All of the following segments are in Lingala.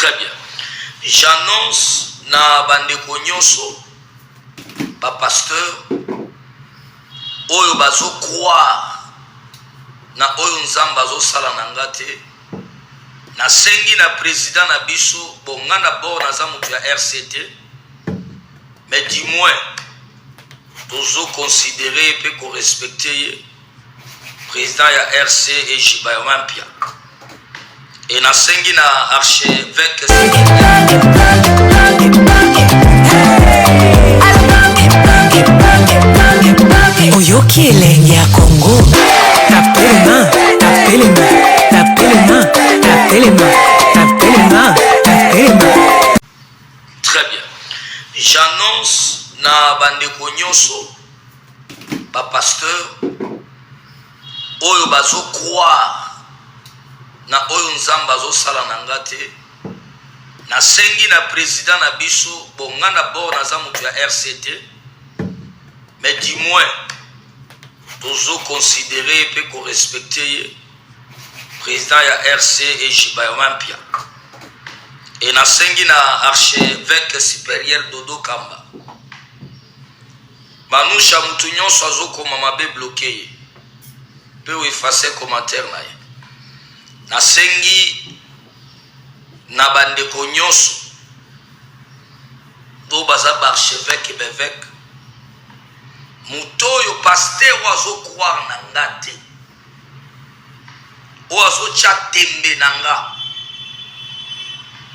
Très bien. J'annonce na bandeko nyonso ba pasteur oyo bazo croire na oyo nzamba zo sala na ngate na sengi na président na biso bonga na bord na za mutu ya RCT, mais du moins tozo considérer pe ko respecter président ya RC et Jibayamampia et na sengi na archevêque Oyoki elenge ya Congo, tapelema, tapelema, tapelema, tapelema, tapelema, tapelema. Très bien. J'annonce na bandeko nyonso ba pasteur oyo bazo croire na oyo nzamba zo sala na ngate na sengi na président na biso bonga na bord na za mutu ya RCT, mais du moins tozo considérer pe ko respecter président ya RC et Jibayamampia et na sengi na archevêque supérieur Dodo Kamba manusha mutu nyonso azokoma mabe bloqué pe o effacer commentaire na ye na sengi na bandeko nyonso do baza ba archevêque et bevêque mutoyo pasteur wazo croire na ngate ozo cha tembe nanga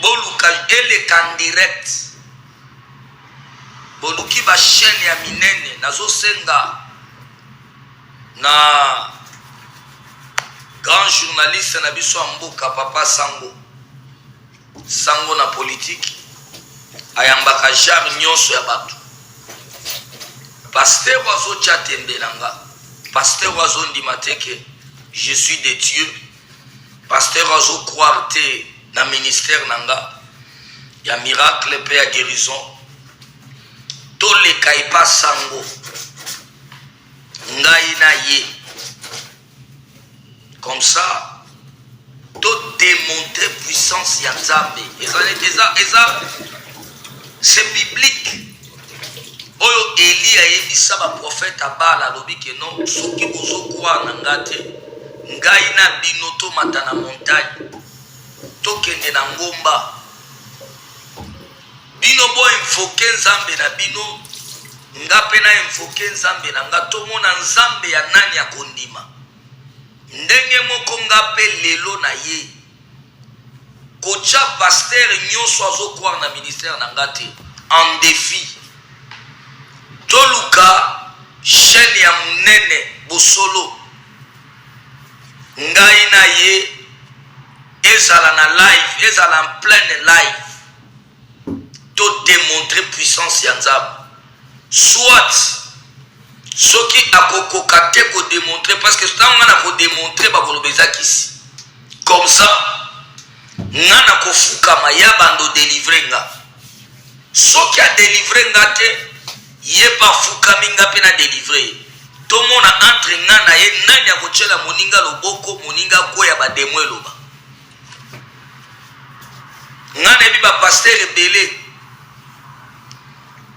boluka eleka direct boluki ba chaîne ya minene nazo senga na grand journaliste na biso mboka papa sango na politique ayambaka jar nyonso ya batu pasteur wazo cha tembe nanga pasteur wazo ndima teke je suis de Dieu pasteur wazo croire te na ministère nanga ya miracle pe ya guérison to le kaipa sango ngai na ye comme ça to démontrer puissance ya Nzambe eza c'est biblique oyo Eli ayebisa ba prophète abala lobi ke non soki bozo croire na ngate ngai na bino to mata na montagne to kende na ngomba bino bo invoquer Nzambe na bino ngape na invoquer Nzambe na nga to mona Nzambe ya nani ya kondima ndenge moko ngape lelo na ye kocha pasteur nyonso azo croire na ministère na ngate en défi toluka chaîne ya munene bosolo ngai na ye ezala na live ezala en pleine live to démontrer puissance ya Nzambe soit soki akokoka te ko démontrer parce que ça on a ko démontrer ba kolobeza kisi comme ça ngana ko fuka mayaba ndo délivrer nga soki a délivrer nga te ye pa fuka minga pe na délivrer to mona entre ngana ye nani akochela moninga loboko moninga ko ya ba demwelo ba ngana bi ba pasteur belé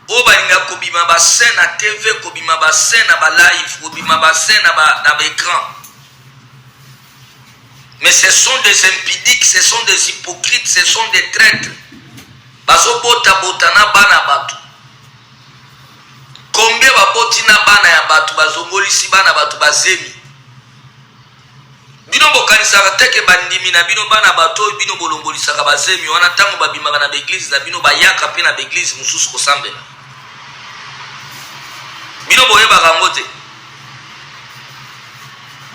o balinga kobima ba scène na TV kobima ba scène na ba live kobima ba scène na ba écran, mais ce sont des impudiques, ce sont des hypocrites, ce sont des traîtres bazo bota na bana batu combien ba boti na bana ya batu bazongolisi bana batu bazemi bino bokanisaka teke bandimi na bino bana bato bino bolongolisaka bazemi wana tango babimaka na l'église na bino bayaka pe na l'église mususu kosambela bino boyebaka ngo te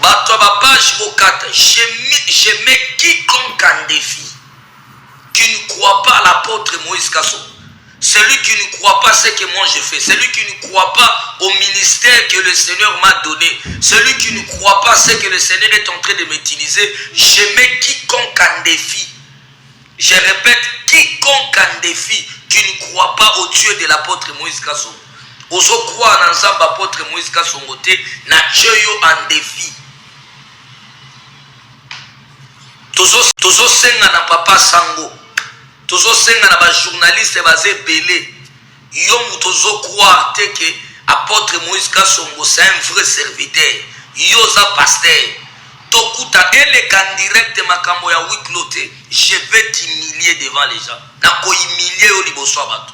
bato ba page bokata je mets quiconque en défi qui ne croit pas à l'apôtre Moïse Kasso, celui qui ne croit pas ce que moi je fais, celui qui ne croit pas au ministère que le Seigneur m'a donné, celui qui ne croit pas ce que le Seigneur est en train de m'utiliser, je mets quiconque en défi. Je répète, quiconque en défi qui ne croit pas au Dieu de l'apôtre Moïse Kasso. Oso croire dans l'ensemble apôtre Moïse Kasso ngote na Dieu en défi. Tozo senga na papa sango tozo senga na ba journaliste bazé belé yo mutozo croire que apôtre Moïse Kasongo c'est un vrai serviteur yo za pasteur tokuta ele kan direct makambo ya wiklote je vais t'humilier devant les gens na ko humilier au liboso bato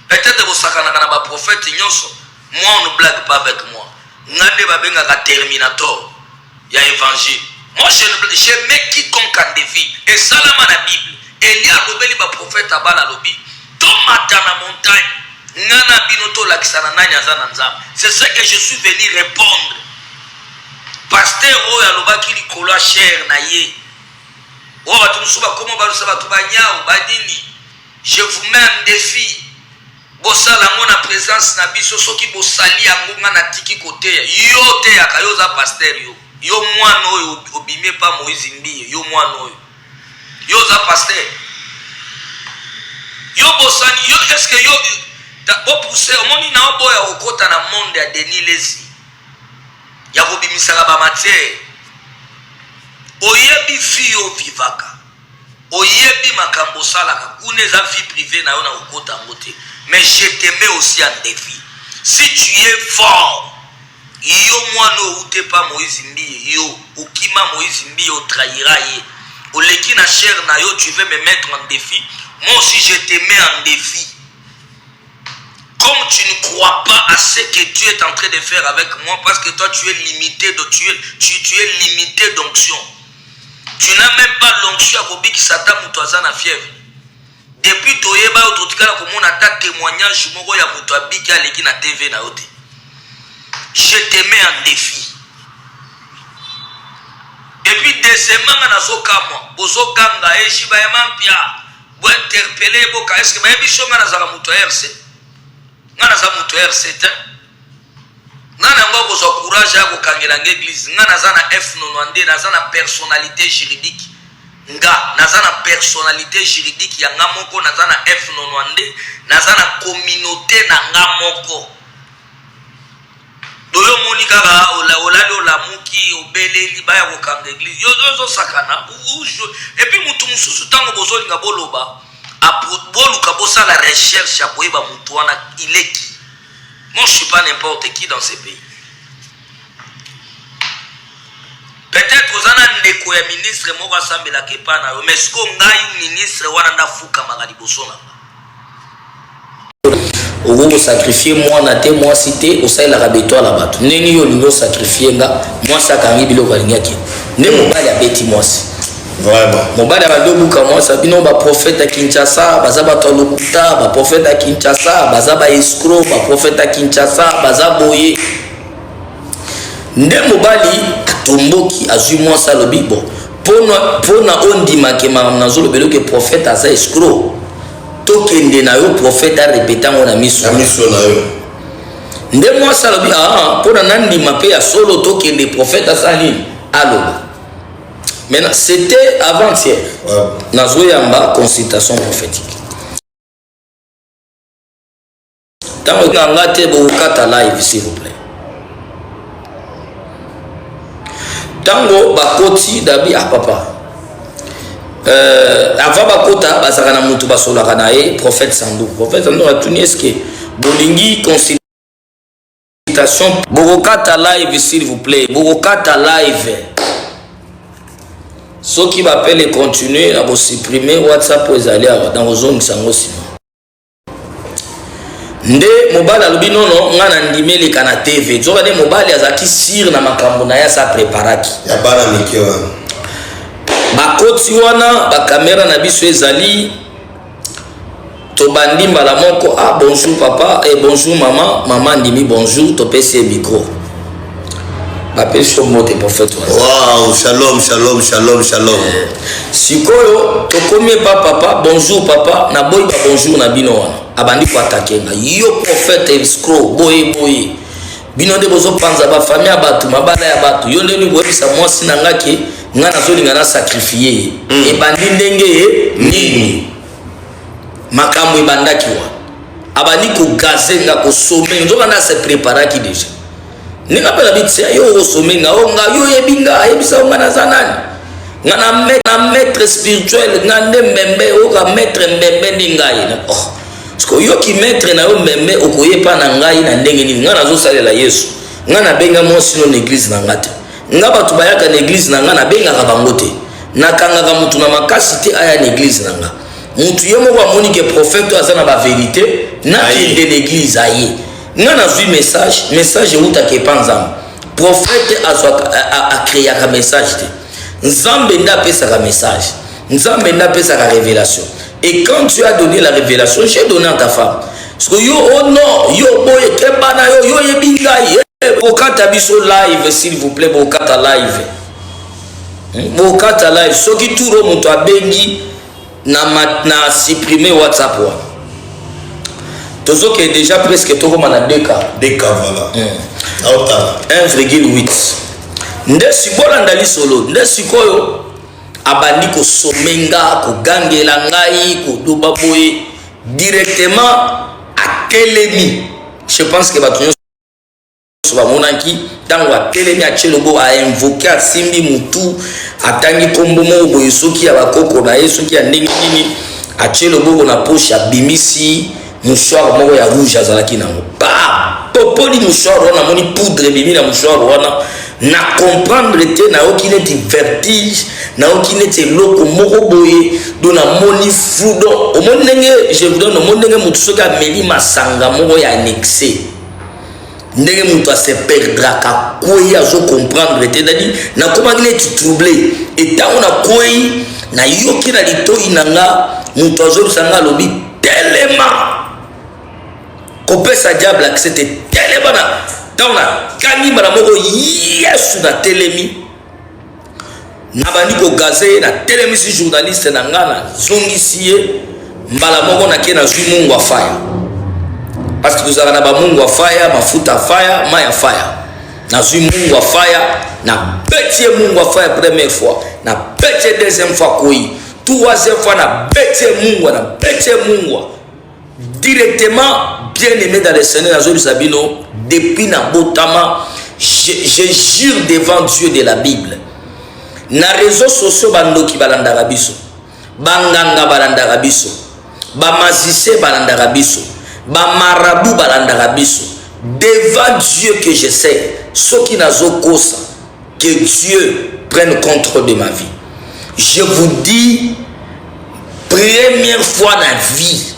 peut-être vous sakana na ba prophète nyonso moi on ne blague pas avec moi ngande babenga ka terminator ya évangile moi je mets quiconque en défi et ça la na Bible Elia lobeli ba prophète abala lobi to matana montagne ngana binoto lakisana nani azana nzambe c'est ce que je suis venu répondre pasteur oya lobaki likolo cher na ye o batu musuba komo balusa batu banyao badini je vous mets un défi bosala ngona présence na biso soki bosali yango ngana tiki kote yo te akayoza pasteur yo mwana oyo obime pa Moïse Mbiye yo mwana oyo yo za pasteur yo bosani yo est-ce que yo bo pousser omoni na oboya okota na monde ya Denis Lesi ya kobimisaka ba matière oyebi fio vivaka oyebi makambo salaka kuna za vie privée na yo na okota ngote mais je te mets aussi en défi si tu es fort yo mwana oute pa Moïse Mbiye yo ukima Moïse Mbiye o trahira ye oleki na chair na yo tu veux me mettre en défi moi aussi je te mets en défi. Comme tu ne crois pas à ce que Dieu est en train de faire avec moi, parce que toi tu es limité tu es limité d'onction. Tu n'as même pas l'onction à Kobi qui s'attend à la fièvre. Depuis Toyeba ou Totikala comme on a témoignage moko ya muto abiki aleki na TV na yote. Je te mets en défi. Et puis deuxièmement na zokama, bozo kanga eshiba ya mampia, bo interpeller boka est-ce que ba biso ngana za muto RC. Ngana za mutu RCT nana ngo ko courage ya ko kangela l'église ngana za na F90 na za na personnalité juridique nga na za na personnalité juridique ya ngamoko na za na F90 na za na communauté na ngamoko doyo monika ga ola la muki obeleli ba ya ko kanga église yo sakana et puis mutu mususu tango bozolinga boloba boluka bosa la recherche ya koyeba mutu wana il est qui. Moi je suis pas n'importe qui dans ce pays. Peut-être ozana ndeko ya ministre moko asambela kepa na yo mais siko ngai ministre wana ndafuka magadi bosona ogo sacrifier moi na te moi cité osai la rabeto la bato neni yo lingo sacrifier nga moi sakangi biloko alingaki ne mobali abeti moi. Vraiment. Mobali abadobuka moi sabino ba prophète à Kinshasa, baza ba tolokuta, ba prophète à Kinshasa, baza ba escroc, ba prophète à Kinshasa, baza boye. Nde mobali atomboki azui moi ça le bibo. Pona ondima ke mamnazo le belo ke prophète asa escroc. Tokende na yo prophète a répétant on a miso. Na miso na yo. Nde moi ça le bi pona nandima pe ya solo tokende prophète asa nini? Aloba. Maintenant, c'était avant-hier. Nazoyamba consultation prophétique. Tant que vous avez un live, s'il vous plaît. Tant que bakoti dabi ah papa. Avant bakota bazakana mutu basola kanae prophète Sandou. Prophète Sandou a tuni eske bolingi consultation. Bokata live, s'il vous plaît. Bokata live. Ceux qui m'appellent continuer à supprimer WhatsApp pour aller dans vos zones sango sinon. Nde mobile alobi nono ngana ndimeli kana TV. Zoka de mobile azaki sir na makambo na ya sa préparaki. Ya bana mikiwa. Bakoti wana ba caméra na biso ezali to bandi mbala moko bonjour papa et bonjour maman, maman ndimi bonjour to pese micro. Appelle sur mote prophète. Wow, shalom, shalom, shalom, shalom. Sikoyo, tokomi pa papa, bonjour papa, na boy ba bonjour na bino wana. Abandi ko attaquer nga. Yo prophète escroc, boye. Bino de bozo panza ba famille abatu, mabala ya batu. Yo ndeni boye sa mwasi na ngaki, nga na zoli ngana sacrifier. E bandi ndenge nini? Makambo ibandaki wa. Abandi ko gazer nga ko sommer, nzoka na se préparer ki déjà. Ninga pela bitse yo osomenga onga yo yebinga yebisa onga na zanani na maître spirituel ngande mbembe oka maître mbembe ni ngai oh parce que yo ki maître na yo mbembe okoyepa na ngai na ndenge nini ngana zo salela Yesu ngana benga mo sino na église na ngate ngaba tu bayaka na église na ngana benga ka bango te nakangaka mutu na makasi te aya na église na nga mutu ye moko amoni ke prophète azana ba vérité na kende l'église aye ngana zui message uta ke panzam prophète a créé un message te Nzambe nda pesaka message Nzambe nda pesaka révélation et quand tu as donné la révélation j'ai donné à ta femme parce que yo oh non yo boye kebana yo yebinga bokata biso live s'il vous plaît bokata live soki turo mutu abengi na supprimer WhatsApp wa tozoke déjà presque tokoma na 2K voilà 1,8 nde sibolanda lisolo nde sikoyo abandi kosomenga kogangela ngai kodoba boye directement atelemi je pense que bato nyonso bamonaki ntango atelemi achelobo ainvoke asimbi mutu atangi kombo moko boye soki ya bakoko na ye soki ya ndenge nini achelobo na poche abimisi mouchoir moko ya rouge azalaki nango popoli mouchoir wana moni poudre bimi na mouchoir wana na comprendre te na oki neti vertige na oki neti loko moko boye do na moni frudo omoni ndenge je vous donne omoni ndenge mutu soki ameli masanga moko ya annexé ndenge mutu ase perdraka kwei azo comprendre te dadi na komaki neti troublé etango na kwei na yoki na litoi na nga mutu azolisa nga alobi telema kopesa diable accès te telema na tauna kanimba na moko Yesu na telemi na bandi ko gaze na telemi si journaliste na ngana zongisi ye mbala moko na ke na zui mungu wa fire parce que tuzaka na ba mungu wa fire mafuta fire maya fire na zui mungu wa fire na betie mungu wa fire première fois na betie deuxième fois koi troisième fois na betie mungu directement bien aimé dans le Seigneur Nazoli Sabino depuis na botama je jure devant Dieu de la Bible na réseaux sociaux bandoki balandaka biso banganga balandaka biso bamazise balandaka biso bamarabu balandaka biso devant Dieu que je sais ce qui nazo kosa que Dieu prenne contrôle de ma vie je vous dis première fois dans la vie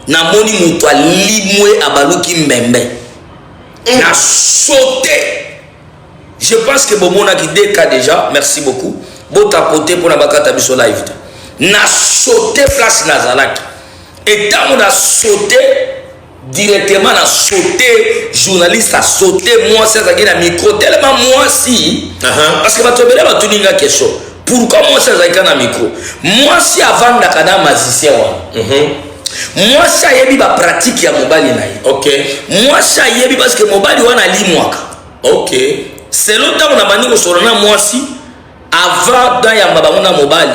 na moni mutu alimwe abaluki mbembe na sauté je pense que bomona ki deka déjà merci beaucoup bota côté pour na bakata biso live na sauté place nazalaki et tant na sauté directement na sauté journaliste a sauté moi c'est ça qui na micro tellement moi si parce que batobela batuninga question pourquoi moi c'est ça qui na micro moi si avant ndakana magicien wa moi ça yebi ba pratique ya mobali na ye OK moi ça yebi parce que mobali wana limwaka OK c'est longtemps on a bandi ko sorona moi si avant dans ya mbaba mona mobali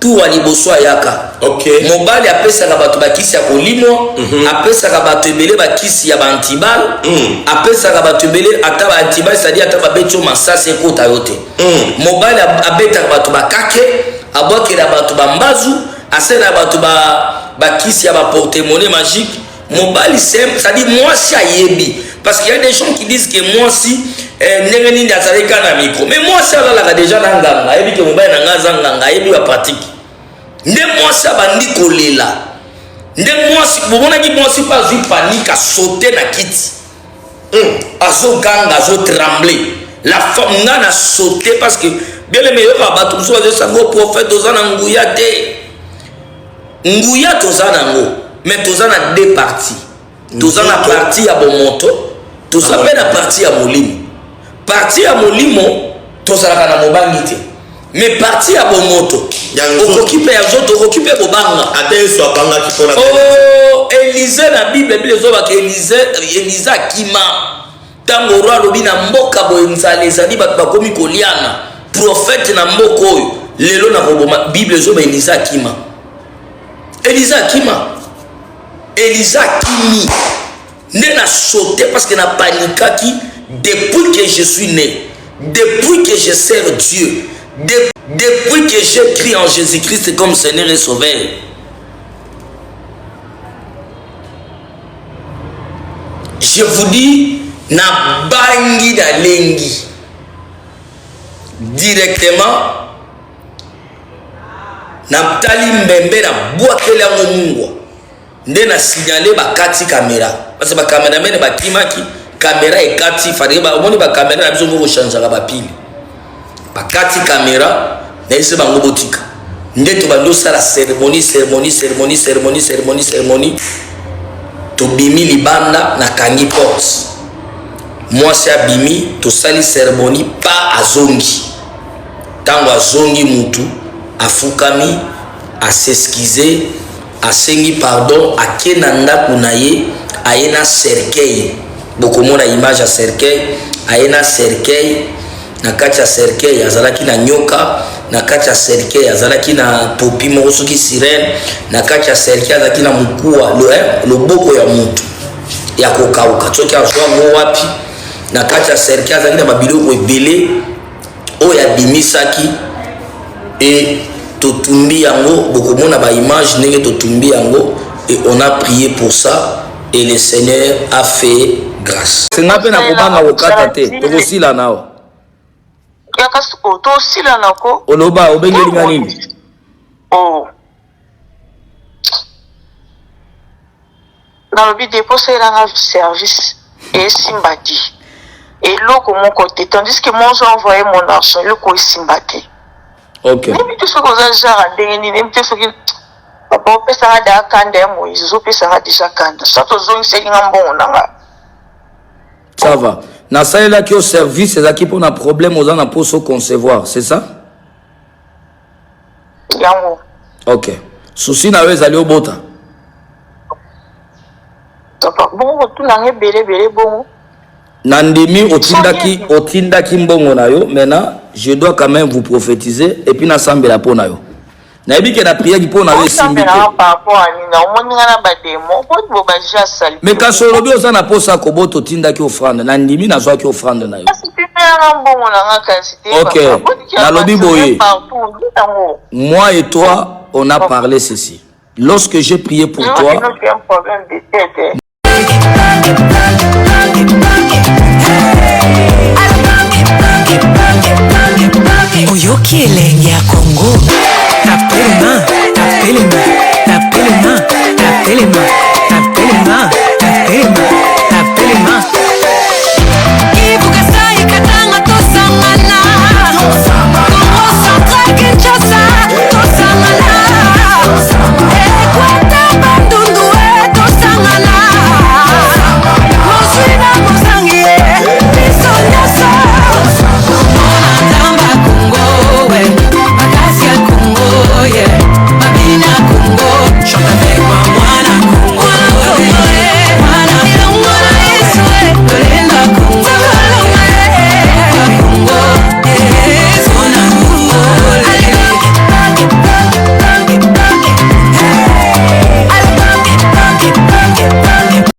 tout wali boswa yaka OK mobali apesa ka bato bakisi ya kolimo apesa ka bato ebele bakisi ya bantibal apesa ka bato ebele ata ba antibal c'est à dire ata ba beto masase kota yote mobali abeta ka bato bakake abokela bato bambazu asena bato bakisi ya ba porte-monnaie magique mobali simple ça dit moi si ayebi parce qu'il y a des gens qui disent que moi si ndenge nini azaleka na micro mais moi si alalaka déjà na nganga ayebi ke mobali na ngaza nganga ayebi ba pratique nde moi si abandi kolela nde moi si bomonaki moi si pas zui panique a sauter na kiti azo ganga azo trembler la femme ngana sauter parce que bien le meilleur bato so azo sango prophète ozana nguya te nguya tozana ngo mais tozana deux parties tozana partie ya bomoto tozana na partie ya molimo tozalaka na mobangi te mais partie ya bomoto okokipe ya zoto okokipe bobanga ateso abanga kipona oh Élisée na Bible ezobaka Élisée akima tango roi lobi na mboka boye nzala ezali bato bakomi koliana prophète na mboka oyo lelo na koboma Bible ezoba Élisée akima Élisée akimi ne na sauté parce que na panikaki depuis que je suis né depuis que je sers Dieu Depuis que j'ai cru en Jésus-Christ comme Seigneur et Sauveur, je vous dis, na bangi na lengi directement na tali mbembe na boakeli yango mungwa nde na signalé bakati caméra parce que ba caméra mene bakimaki caméra ekati fadé ba omoni ba caméra na biso ngo changer ba pile bakati caméra na ese bango botika nde to bando sala cérémonie to bimi libanda na kangi porte moi c'est abimi to sali cérémonie pas azongi tango azongi mutu afukami aseskize asengi pardon akena ndaku na ye ayena cercueil bokomona image ya cercueil ayena cercueil na kati ya cercueil azalaki na nyoka na kati ya cercueil azalaki na popi moko soki sirène na kati ya cercueil azalaki na mukua loboko ya mutu ya kokauka soki azwa ngo wapi na kati ya cercueil azalaki na babiloko ebele oyo abimisaki et totumbi yango bokomona ba image ndenge totumbi yango et on a prié pour ça et le Seigneur a fait grâce. Senga pe na kobanga okata te tokosila nao yakasuko to sila nako oloba obengeli nini oh dans le but de poser un service et simbati et loko mon côté tandis que moi j'ai envoyé mon argent loko simbati. OK même tout ce qu'on a déjà ndenge même tout ce qui papa pesa da kanda mo izo pesa déjà kanda ça to zone c'est ngambon nanga ça va na salela ki au service ezaki pour na problème aux na poso concevoir c'est ça yango OK souci na weza ali obota papa bon tout nangé belé bon nandimi otindaki mbongo na yo maintenant je dois quand même vous prophétiser et puis na sambela pona yo na ebi ke na prière ki pona yo simbite mais quand solobi oza na posa ko boto tindaki offrande nandimi na zwa ki offrande na yo OK na lobi boye moi et toi on a parlé ceci lorsque j'ai prié pour toi Oyoki elenge ya Congo